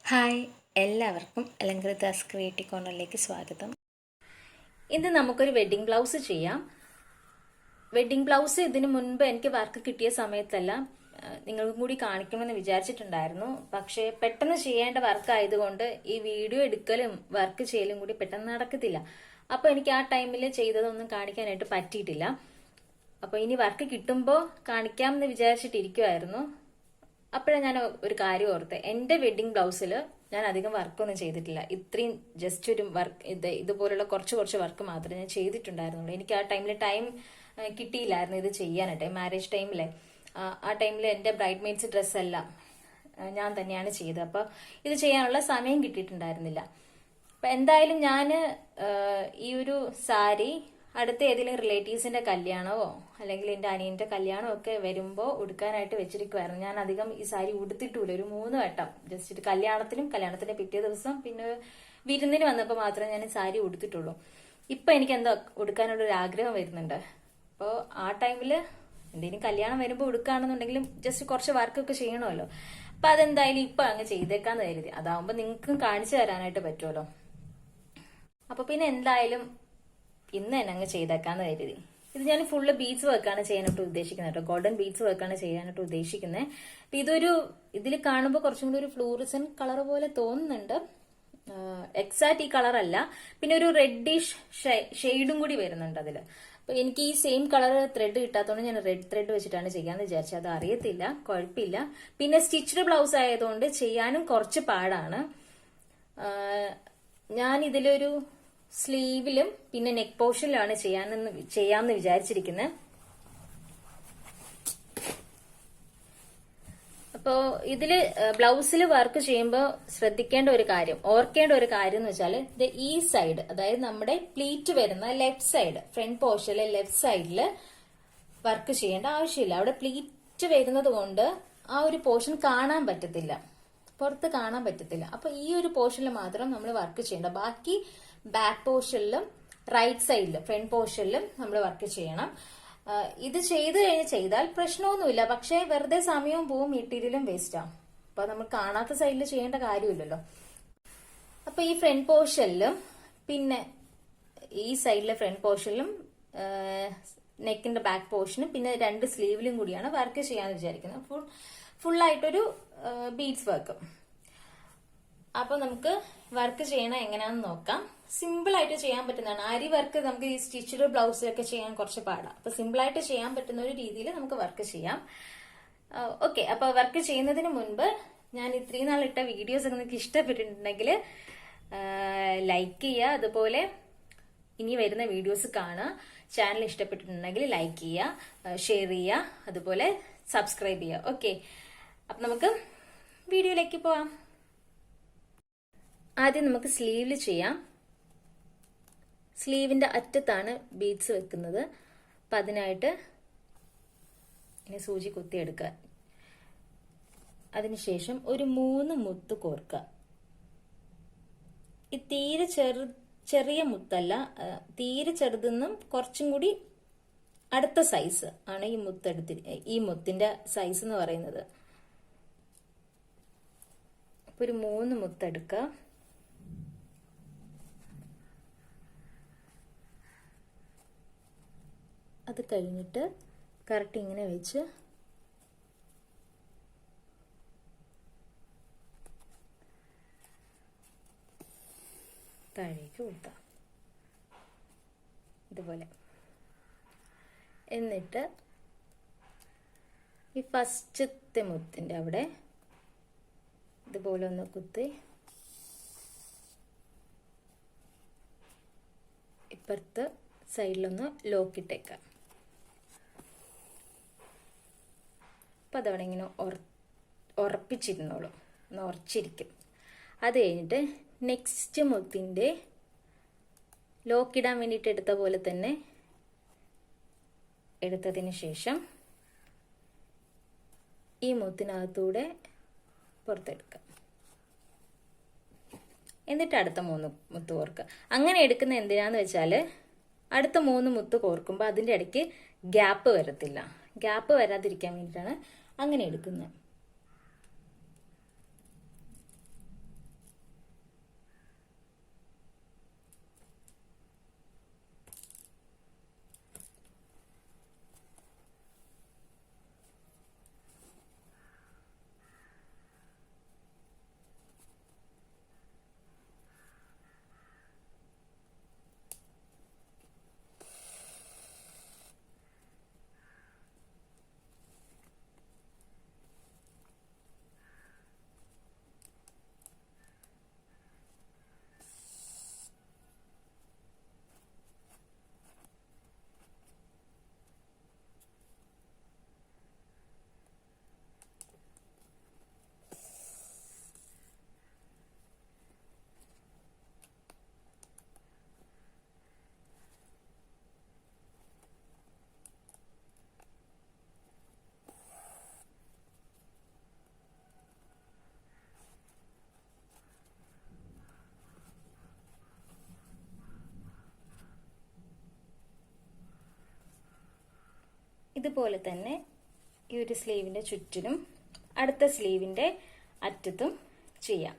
Hi, എല്ലാവർക്കും അലങ്കൃതാസ് creative കോർണറിലേക്ക് സ്വാഗതം. ഇന്ന് നമുക്കൊരു വെഡ്ഡിംഗ് ബ്ലൗസ് ചെയ്യാം. വെഡ്ഡിംഗ് ബ്ലൗസ് ഇതിനു മുൻപ് എനിക്ക് വർക്ക് കിട്ടിയ സമയത്തല്ല നിങ്ങൾക്കും കൂടി കാണിക്കണമെന്ന് വിചാരിച്ചിട്ടുണ്ടായിരുന്നു. പക്ഷേ പെട്ടെന്ന് ചെയ്യേണ്ട വർക്ക് ആയതുകൊണ്ട് ഈ വീഡിയോ എടുക്കലും വർക്ക് ചെയ്യലും കൂടി പെട്ടെന്ന് നടക്കത്തില്ല. അപ്പോൾ എനിക്ക് ആ ടൈമിൽ ചെയ്തതൊന്നും കാണിക്കാനായിട്ട് പറ്റിയിട്ടില്ല. അപ്പോൾ ഇനി വർക്ക് കിട്ടുമ്പോൾ കാണിക്കാമെന്ന് വിചാരിച്ചിട്ടിരിക്കുമായിരുന്നു. അപ്പോഴാണ് ഞാൻ ഒരു കാര്യം ഓർത്ത്, എൻ്റെ വെഡ്ഡിംഗ് ബ്ലൗസിൽ ഞാൻ അധികം വർക്കൊന്നും ചെയ്തിട്ടില്ല. ഇത്രയും ജസ്റ്റ് ഒരു വർക്ക് ഇതുപോലുള്ള കുറച്ച് വർക്ക് മാത്രമേ ഞാൻ ചെയ്തിട്ടുണ്ടായിരുന്നുള്ളൂ. എനിക്ക് ആ ടൈം കിട്ടിയില്ലായിരുന്നു ഇത് ചെയ്യാനായിട്ട്. മാരേജ് ടൈമിലെ ആ ടൈമിൽ എൻ്റെ ബ്രൈഡ് മെയ്ഡ്സ് ഡ്രസ്സെല്ലാം ഞാൻ തന്നെയാണ് ചെയ്തത്. അപ്പോൾ ഇത് ചെയ്യാനുള്ള സമയം കിട്ടിയിട്ടുണ്ടായിരുന്നില്ല. അപ്പം എന്തായാലും ഞാൻ ഈ ഒരു സാരി അടുത്ത ഏതെങ്കിലും റിലേറ്റീവ്സിന്റെ കല്യാണമോ അല്ലെങ്കിൽ എൻ്റെ അനിയന്റെ കല്യാണമോ ഒക്കെ വരുമ്പോൾ ഉടുക്കാനായിട്ട് വെച്ചിരിക്കുമായിരുന്നു. ഞാൻ അധികം ഈ സാരി ഉടുത്തിട്ടില്ല. ഒരു 3 വട്ടം ജസ്റ്റ് കല്യാണത്തിന്റെ പിറ്റേ ദിവസം, പിന്നെ വിരുന്നിന് വന്നപ്പോൾ മാത്രമേ ഞാൻ സാരി ഉടുത്തിട്ടുള്ളൂ. ഇപ്പൊ എനിക്ക് എന്താ ഉടുക്കാനുള്ള ഒരു ആഗ്രഹം വരുന്നുണ്ട്. അപ്പോൾ ആ ടൈമിൽ എന്തെങ്കിലും കല്യാണം വരുമ്പോൾ ഉടുക്കുകയാണെന്നുണ്ടെങ്കിലും ജസ്റ്റ് കുറച്ച് വർക്കൊക്കെ ചെയ്യണമല്ലോ. അപ്പൊ അതെന്തായാലും ഇപ്പൊ അങ്ങ് ചെയ്തേക്കാന്ന് കരുതി. അതാവുമ്പോ നിങ്ങൾക്കും കാണിച്ചു തരാനായിട്ട് പറ്റുമല്ലോ. അപ്പൊ പിന്നെ എന്തായാലും ഇന്ന് തന്നെ അങ്ങ് ചെയ്തേക്കാന്ന് കരുതി. ഇത് ഞാൻ ഫുള്ള് ബീഡ്സ് വർക്കാണ് ചെയ്യാനായിട്ട് ഉദ്ദേശിക്കുന്നത് കേട്ടോ. ഗോൾഡൻ ബീഡ്സ് വർക്കാണ് ചെയ്യാനായിട്ട് ഉദ്ദേശിക്കുന്നത്. അപ്പൊ ഇതിൽ കാണുമ്പോൾ കുറച്ചും കൂടി ഒരു ഫ്ലൂറിസൻ കളർ പോലെ തോന്നുന്നുണ്ട്. എക്സാക്ട് ഈ കളർ അല്ല, പിന്നെ ഒരു റെഡിഷ് ഷെയ്ഡും കൂടി വരുന്നുണ്ട് അതിൽ. അപ്പൊ എനിക്ക് ഈ സെയിം കളർ ത്രെഡ് കിട്ടാത്തതുകൊണ്ട് ഞാൻ റെഡ് ത്രെഡ് വെച്ചിട്ടാണ് ചെയ്യാന്ന് വിചാരിച്ചത്. അത് അറിയത്തില്ല, കുഴപ്പമില്ല. പിന്നെ സ്റ്റിച്ച്ഡ് ബ്ലൗസ് ആയതുകൊണ്ട് ചെയ്യാനും കുറച്ച് പാടാണ്. ഞാൻ ഇതിലൊരു സ്ലീവിലും പിന്നെ നെക്ക് പോർഷനിലാണ് ചെയ്യാമെന്ന് വിചാരിച്ചിരിക്കുന്നത്. അപ്പോ ഇതില് ബ്ലൗസിൽ വർക്ക് ചെയ്യുമ്പോൾ ശ്രദ്ധിക്കേണ്ട ഒരു കാര്യം, ഓർക്കേണ്ട ഒരു കാര്യം എന്ന് വെച്ചാൽ ഈ സൈഡ്, അതായത് നമ്മുടെ പ്ലീറ്റ് വരുന്ന ലെഫ്റ്റ് സൈഡ്, ഫ്രണ്ട് പോർഷനിലെ ലെഫ്റ്റ് സൈഡിൽ വർക്ക് ചെയ്യേണ്ട ആവശ്യമില്ല. അവിടെ പ്ലീറ്റ് വരുന്നത് കൊണ്ട് ആ ഒരു പോർഷൻ കാണാൻ പറ്റത്തില്ല, പുറത്ത് കാണാൻ പറ്റത്തില്ല. അപ്പൊ ഈ ഒരു പോർഷനിൽ മാത്രം നമ്മൾ വർക്ക് ചെയ്യേണ്ട. ബാക്കി ബാക്ക് പോർഷനിലും റൈറ്റ് സൈഡിലും ഫ്രണ്ട് പോർഷനിലും നമ്മൾ വർക്ക് ചെയ്യണം. ഇത് ചെയ്താൽ പ്രശ്നമൊന്നുമില്ല. പക്ഷെ വെറുതെ സമയവും പോവും, മെറ്റീരിയലും വേസ്റ്റ് ആവും. അപ്പൊ നമ്മൾ കാണാത്ത സൈഡിൽ ചെയ്യേണ്ട കാര്യമില്ലല്ലോ. അപ്പൊ ഈ ഫ്രണ്ട് പോർഷനിലും പിന്നെ ഈ സൈഡിലെ ഫ്രണ്ട് പോർഷനിലും നെക്കിന്റെ ബാക്ക് പോർഷനും പിന്നെ 2 സ്ലീവിലും കൂടിയാണ് വർക്ക് ചെയ്യാന്ന് വിചാരിക്കുന്നത്. ഫുള്ളായിട്ടൊരു ബീഡ്സ് വർക്ക്. അപ്പൊ നമുക്ക് വർക്ക് ചെയ്യണ എങ്ങനെയാണെന്ന് നോക്കാം. സിമ്പിൾ ആയിട്ട് ചെയ്യാൻ പറ്റുന്നതാണ്. അരി വർക്ക് നമുക്ക് ഈ സ്റ്റിച്ച്ഡ് ബ്ലൗസിലൊക്കെ ചെയ്യാൻ കുറച്ച് പാടാണ്. അപ്പൊ സിമ്പിൾ ആയിട്ട് ചെയ്യാൻ പറ്റുന്ന ഒരു രീതിയിൽ നമുക്ക് വർക്ക് ചെയ്യാം. ഓക്കെ, അപ്പൊ വർക്ക് ചെയ്യുന്നതിന് മുൻപ് ഞാൻ ഇത്രയും നാളിട്ട വീഡിയോസ് ഒക്കെ നിങ്ങൾക്ക് ഇഷ്ടപ്പെട്ടിട്ടുണ്ടെങ്കിൽ ലൈക്ക് ചെയ്യുക. അതുപോലെ ഇനി വരുന്ന വീഡിയോസ് കാണുക. ചാനൽ ഇഷ്ടപ്പെട്ടിട്ടുണ്ടെങ്കിൽ ലൈക്ക് ചെയ്യുക, ഷെയർ ചെയ്യുക, അതുപോലെ സബ്സ്ക്രൈബ് ചെയ്യുക. ഓക്കെ, അപ്പൊ നമുക്ക് വീഡിയോയിലേക്ക് പോവാം. ആദ്യം നമുക്ക് സ്ലീവിൽ ചെയ്യാം. സ്ലീവിന്റെ അറ്റത്താണ് ബീഡ്സ് വെക്കുന്നത്. അപ്പൊ അതിനായിട്ട് ഇനി സൂചി കുത്തിയെടുക്കുക. അതിനുശേഷം ഒരു 3 മുത്ത് കോർക്കുക. ഈ തീരെ ചെറിയ മുത്തല്ല, തീരെ ചെറുതെന്നും കുറച്ചും കൂടി അടുത്ത സൈസ് ആണ് ഈ മുത്തിന്റെ സൈസ് എന്ന് പറയുന്നത്. അപ്പൊ ഒരു 3 മുത്തെടുക്കുക. അത് കഴിഞ്ഞിട്ട് കറക്റ്റ് ഇങ്ങനെ വെച്ച് താഴേക്ക് കൊടുക്കാം, ഇതുപോലെ. എന്നിട്ട് ഈ ഫസ്റ്റത്തെ മുത്തിന്റെ അവിടെ ഇതുപോലെ ഒന്ന് കുത്തി ഇപ്പുറത്ത് സൈഡിലൊന്ന് ലോക്കിട്ടേക്കാം. അപ്പം അതവിടെ ഇങ്ങനെ ഉറപ്പിച്ചിരുന്നോളൂ, ഒന്ന് ഉറച്ചിരിക്കും. അത് കഴിഞ്ഞിട്ട് നെക്സ്റ്റ് മുത്തിൻ്റെ ലോക്കിടാൻ വേണ്ടിയിട്ട് എടുത്ത പോലെ തന്നെ എടുത്തതിന് ശേഷം ഈ മുത്തിനകത്തൂടെ പുറത്തെടുക്കാം. എന്നിട്ട് അടുത്ത 3 മുത്ത് കോർക്കുക. അങ്ങനെ എടുക്കുന്ന എന്തിനാന്ന് വെച്ചാൽ അടുത്ത 3 മുത്ത് കോർക്കുമ്പോൾ അതിൻ്റെ ഇടയ്ക്ക് ഗ്യാപ്പ് വരത്തില്ല. ഗ്യാപ്പ് വരാതിരിക്കാൻ വേണ്ടിയിട്ടാണ് അങ്ങനെ എടുക്കുന്നത്. ഇതുപോലെ തന്നെ ഈ ഒരു സ്ലീവിന്റെ ചുറ്റിനും അടുത്ത സ്ലീവിന്റെ അറ്റത്തും ചെയ്യാം.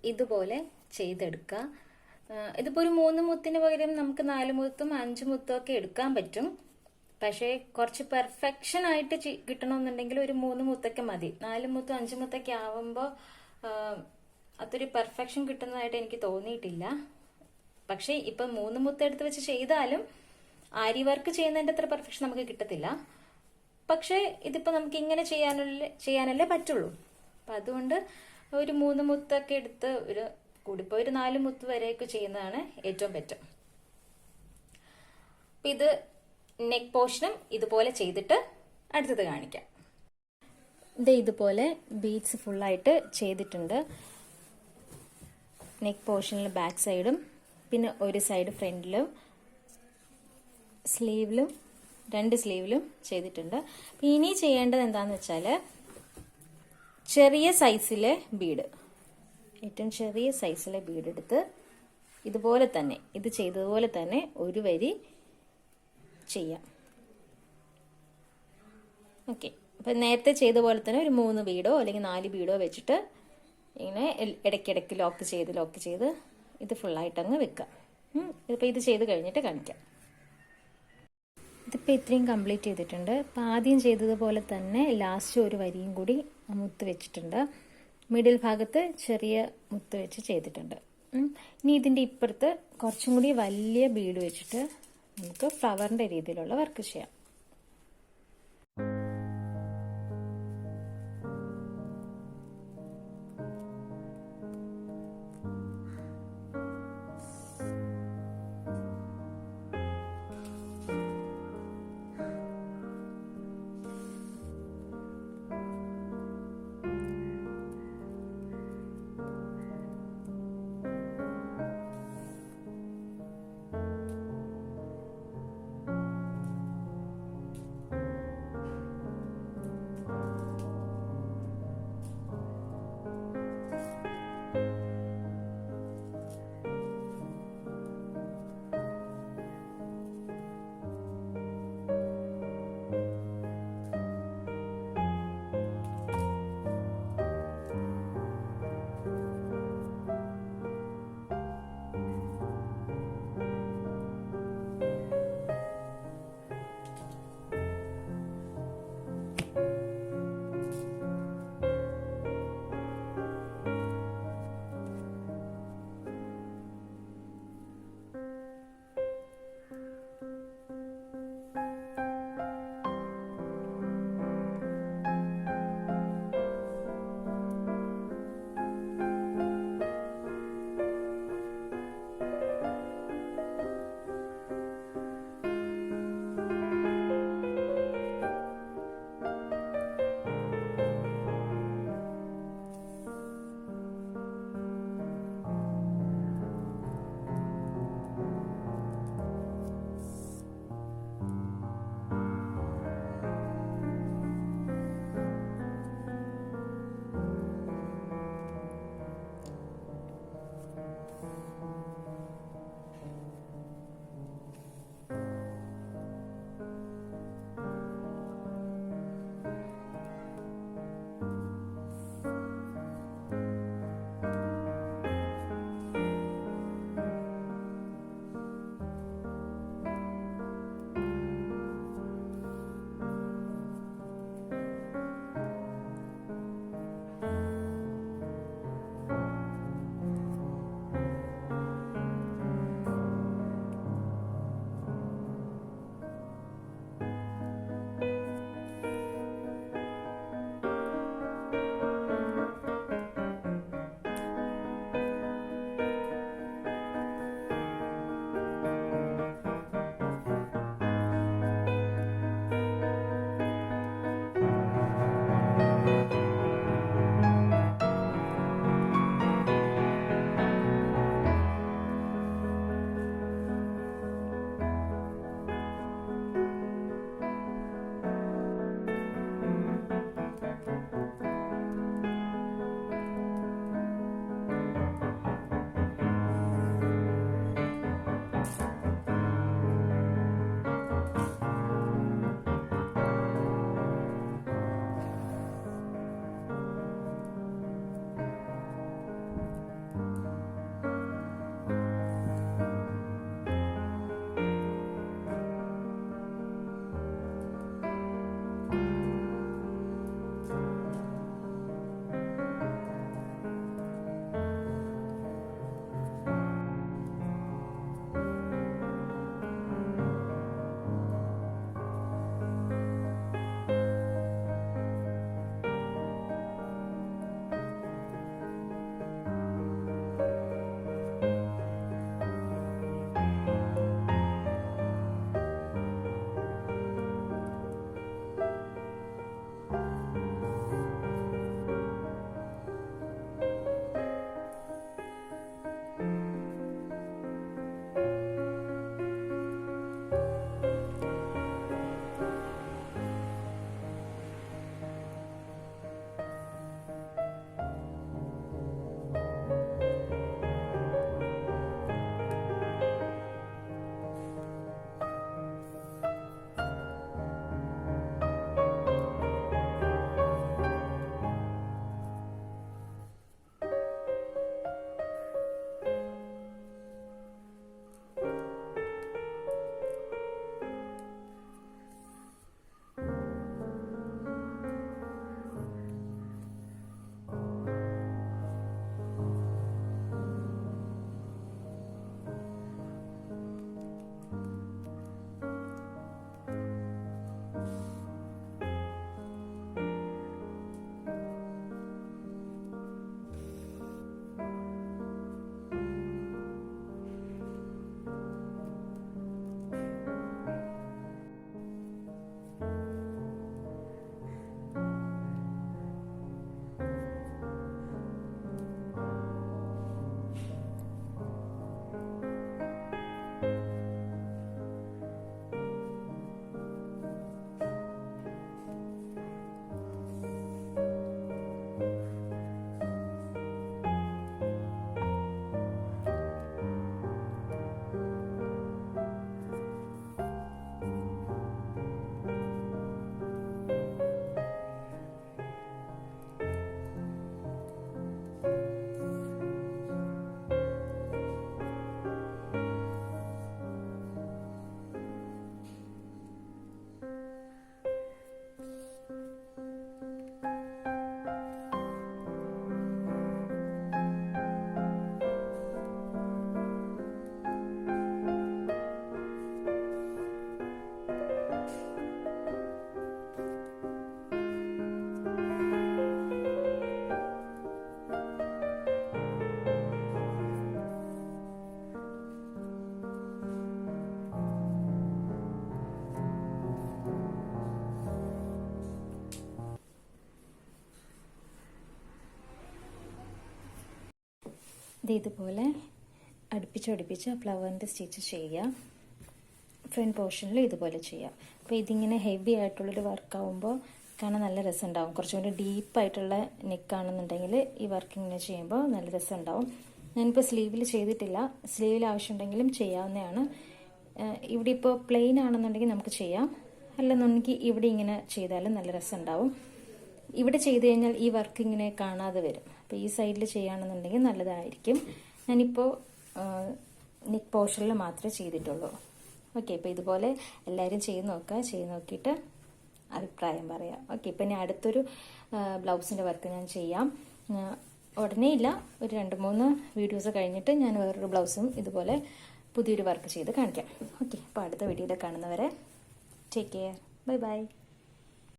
ഇതുപോലെ ചെയ്തെടുക്കുക. ഇതിപ്പോ ഒരു 3 മുത്തിന് പകരം നമുക്ക് 4 മുത്തും 5 മുത്തും ഒക്കെ എടുക്കാൻ പറ്റും. പക്ഷേ കുറച്ച് പെർഫെക്ഷൻ ആയിട്ട് കിട്ടണമെന്നുണ്ടെങ്കിൽ ഒരു 3 മുത്തൊക്കെ മതി. 4 മുത്തും 5 മുത്തൊക്കെ ആവുമ്പോൾ അതൊരു പെർഫെക്ഷൻ കിട്ടുന്നതായിട്ട് എനിക്ക് തോന്നിയിട്ടില്ല. പക്ഷെ ഇപ്പൊ 3 മുത്ത് എടുത്ത് വെച്ച് ചെയ്താലും ആരി വർക്ക് ചെയ്യുന്നതിന്റെ അത്ര പെർഫെക്ഷൻ നമുക്ക് കിട്ടത്തില്ല. പക്ഷെ ഇതിപ്പോ നമുക്ക് ഇങ്ങനെ ചെയ്യാനല്ലേ പറ്റുള്ളൂ. അപ്പൊ അതുകൊണ്ട് ഒരു 3 മുത്തൊക്കെ എടുത്ത് ഒരു കൂടിപ്പോ ഒരു 4 മുത്ത് വരെയൊക്കെ ചെയ്യുന്നതാണ് ഏറ്റവും ബെറ്റർ. അപ്പൊ ഇത് നെക്ക് പോർഷനും ഇതുപോലെ ചെയ്തിട്ട് അടുത്തത് കാണിക്കാം. ഇതുപോലെ ബീഡ്സ് ഫുള്ളായിട്ട് ചെയ്തിട്ടുണ്ട്. നെക്ക് പോർഷനിൽ ബാക്ക് സൈഡും പിന്നെ ഒരു സൈഡ് ഫ്രണ്ടിലും സ്ലീവിലും 2 സ്ലീവിലും ചെയ്തിട്ടുണ്ട്. ഇനി ചെയ്യേണ്ടത് എന്താന്ന് വെച്ചാല് ചെറിയ സൈസിലെ ബീഡ്, ഏറ്റവും ചെറിയ സൈസിലെ ബീഡ് എടുത്ത് ഇതുപോലെ തന്നെ ഇത് ചെയ്തതുപോലെ തന്നെ ഒരു വരി ചെയ്യാം. ഓക്കെ, അപ്പൊ നേരത്തെ ചെയ്ത പോലെ തന്നെ ഒരു 3 ബീഡോ അല്ലെങ്കിൽ 4 ബീഡോ വെച്ചിട്ട് ഇങ്ങനെ ഇടയ്ക്കിടയ്ക്ക് ലോക്ക് ചെയ്ത് ഇത് ഫുള്ളായിട്ട് അങ്ങ് വെക്കാം. ഇതിപ്പോൾ ഇത് ചെയ്ത് കഴിഞ്ഞിട്ട് കാണിക്കാം. ഇതിപ്പോൾ ഇത്രയും കംപ്ലീറ്റ് ചെയ്തിട്ടുണ്ട്. അപ്പം ആദ്യം ചെയ്തതുപോലെ തന്നെ ലാസ്റ്റ് ഒരു വരിയും കൂടി മുത്ത് വെച്ചിട്ടുണ്ട്. മിഡിൽ ഭാഗത്ത് ചെറിയ മുത്ത് വെച്ച് ചെയ്തിട്ടുണ്ട്. ഇനി ഇതിൻ്റെ ഇപ്പുറത്ത് കുറച്ചും കൂടി വലിയ ബീഡ് വെച്ചിട്ട് നമുക്ക് ഫ്ലവറിൻ്റെ രീതിയിലുള്ള വർക്ക് ചെയ്യാം. ഇത് ഇതുപോലെ അടുപ്പിച്ചടുപ്പിച്ച് ഫ്ലവറിൻ്റെ സ്റ്റിച്ച് ചെയ്യുക. ഫ്രണ്ട് പോർഷനിൽ ഇതുപോലെ ചെയ്യാം. അപ്പോൾ ഇതിങ്ങനെ ഹെവി ആയിട്ടുള്ളൊരു വർക്കാവുമ്പോൾ കാണാൻ നല്ല രസമുണ്ടാവും. കുറച്ചും കൂടി ഡീപ്പായിട്ടുള്ള നെക്കാണെന്നുണ്ടെങ്കിൽ ഈ വർക്ക് ഇങ്ങനെ ചെയ്യുമ്പോൾ നല്ല രസമുണ്ടാവും. ഞാനിപ്പോൾ സ്ലീവിൽ ചെയ്തിട്ടില്ല. സ്ലീവിൽ ആവശ്യമുണ്ടെങ്കിലും ചെയ്യാവുന്നതാണ്. ഇവിടെ ഇപ്പോൾ പ്ലെയിൻ ആണെന്നുണ്ടെങ്കിൽ നമുക്ക് ചെയ്യാം, അല്ലെന്നുണ്ടെങ്കിൽ ഇവിടെ ഇങ്ങനെ ചെയ്താലും നല്ല രസമുണ്ടാവും. ഇവിടെ ചെയ്ത് കഴിഞ്ഞാൽ ഈ വർക്ക് ഇങ്ങനെ കാണാതെ വരും. അപ്പോൾ ഈ സൈഡിൽ ചെയ്യുകയാണെന്നുണ്ടെങ്കിൽ നല്ലതായിരിക്കും. ഞാനിപ്പോൾ നെക്ക് പോർഷനിൽ മാത്രമേ ചെയ്തിട്ടുള്ളൂ. ഓക്കെ, ഇപ്പോൾ ഇതുപോലെ എല്ലാവരും ചെയ്ത് നോക്കുക. ചെയ്ത് നോക്കിയിട്ട് അഭിപ്രായം പറയാം. ഓക്കെ, ഇപ്പം ഇനി അടുത്തൊരു ബ്ലൗസിൻ്റെ വർക്ക് ഞാൻ ചെയ്യാം. ഉടനെ ഇല്ല, ഒരു 2-3 വീഡിയോസ് കഴിഞ്ഞിട്ട് ഞാൻ വേറൊരു ബ്ലൗസും ഇതുപോലെ പുതിയൊരു വർക്ക് ചെയ്ത് കാണിക്കാം. ഓക്കെ, അപ്പോൾ അടുത്ത വീഡിയോയിൽ കാണുന്നവരെ ടേക്ക് കെയർ. Bye bye.